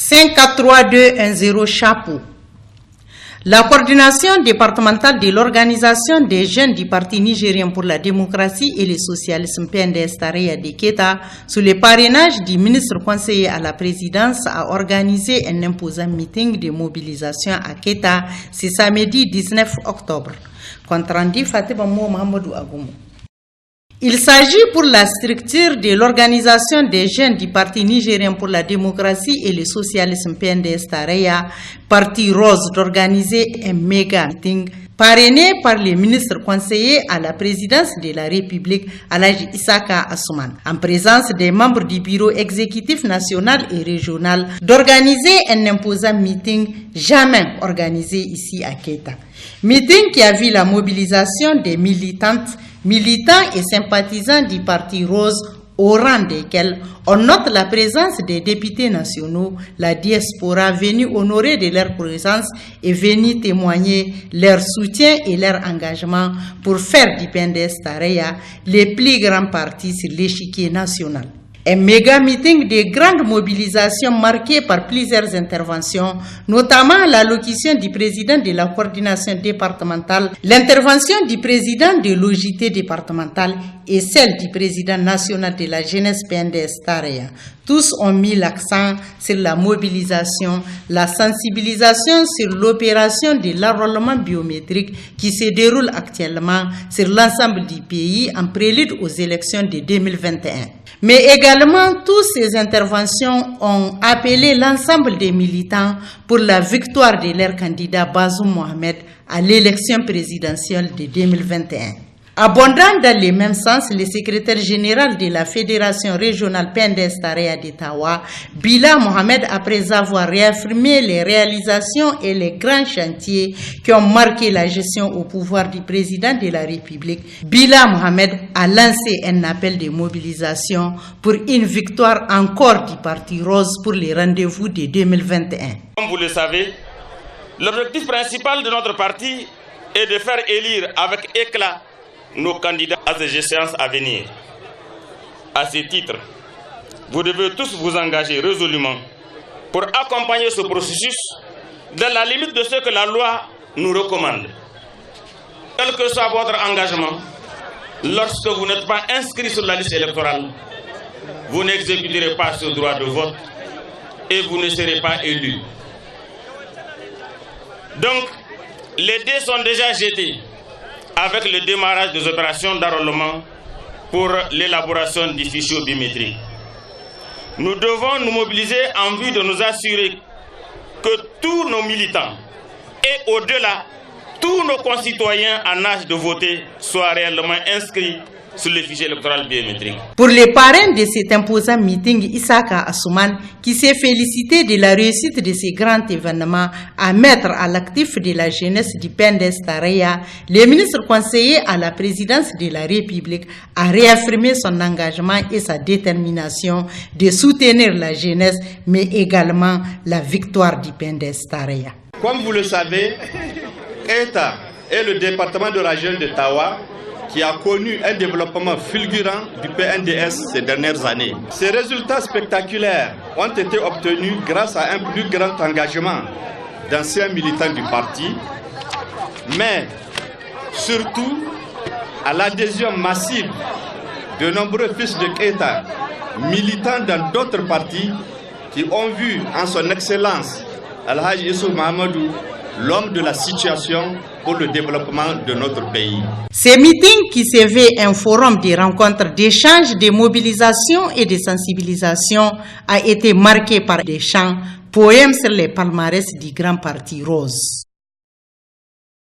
5-4-3-2-1-0 chapeau. La coordination départementale de l'organisation des jeunes du Parti nigérien pour la démocratie et le socialisme PNDS Tarayya de Keita, sous le parrainage du ministre conseiller à la présidence, a organisé un imposant meeting de mobilisation à Keita ce samedi 19 octobre. Compte rendu Fatima Mohamedou Agoumou. Il s'agit pour la structure de l'organisation des jeunes du Parti nigérien pour la démocratie et le socialisme PNDS Tarayya, Parti Rose, d'organiser un méga meeting parrainé par le ministre conseiller à la présidence de la République, Alhaji Isaka Asuman, en présence des membres du bureau exécutif national et régional, d'organiser un imposant meeting jamais organisé ici à Keita. Meeting qui a vu la mobilisation des militantes, militants et sympathisants du Parti Rose, au rang desquels on note la présence des députés nationaux, la diaspora venue honorer de leur présence et venue témoigner leur soutien et leur engagement pour faire du PNDS Tarayya les plus grands partis sur l'échiquier national. Un méga meeting de grande mobilisation marqué par plusieurs interventions, notamment l'allocution du président de la coordination départementale, l'intervention du président de l'OJT départementale et celle du président national de la jeunesse PNDS Tarayya. Tous ont mis l'accent sur la mobilisation, la sensibilisation sur l'opération de l'enrôlement biométrique qui se déroule actuellement sur l'ensemble du pays en prélude aux élections de 2021. Mais également, toutes ces interventions ont appelé l'ensemble des militants pour la victoire de leur candidat Bazoum Mohamed à l'élection présidentielle de 2021. Abondant dans le même sens, le secrétaire général de la Fédération régionale PNDS Tarayya de Tawa, Bila Mohamed, après avoir réaffirmé les réalisations et les grands chantiers qui ont marqué la gestion au pouvoir du président de la République, Bila Mohamed a lancé un appel de mobilisation pour une victoire encore du Parti Rose pour les rendez-vous de 2021. Comme vous le savez, l'objectif principal de notre parti est de faire élire avec éclat nos candidats à ces échéances à venir. À ce titre, vous devez tous vous engager résolument pour accompagner ce processus dans la limite de ce que la loi nous recommande. Quel que soit votre engagement, lorsque vous n'êtes pas inscrit sur la liste électorale, vous n'exécuterez pas ce droit de vote et vous ne serez pas élu. Donc, les dés sont déjà jetés avec le démarrage des opérations d'enrôlement pour l'élaboration du fichier biométrique. Nous devons nous mobiliser en vue de nous assurer que tous nos militants et au-delà, tous nos concitoyens en âge de voter soient réellement inscrits sur le fichier électoral biométrique. Pour les parrains de cet imposant meeting, Isaka Asuman, qui s'est félicité de la réussite de ces grands événements à mettre à l'actif de la jeunesse du PNDS Tarayya, le ministre conseiller à la présidence de la République a réaffirmé son engagement et sa détermination de soutenir la jeunesse, mais également la victoire du PNDS Tarayya. Comme vous le savez, Keita est le département de la jeune de Tawa qui a connu un développement fulgurant du PNDS ces dernières années. Ces résultats spectaculaires ont été obtenus grâce à un plus grand engagement d'anciens militants du parti, mais surtout à l'adhésion massive de nombreux fils de Keita, militants dans d'autres partis, qui ont vu en son excellence Alhaji Issoufou Mahamadou l'homme de la situation pour le développement de notre pays. Ce meeting qui se veut un forum de rencontres, d'échanges, de mobilisation et de sensibilisation a été marqué par des chants, poèmes sur les palmarès du grand parti Rose.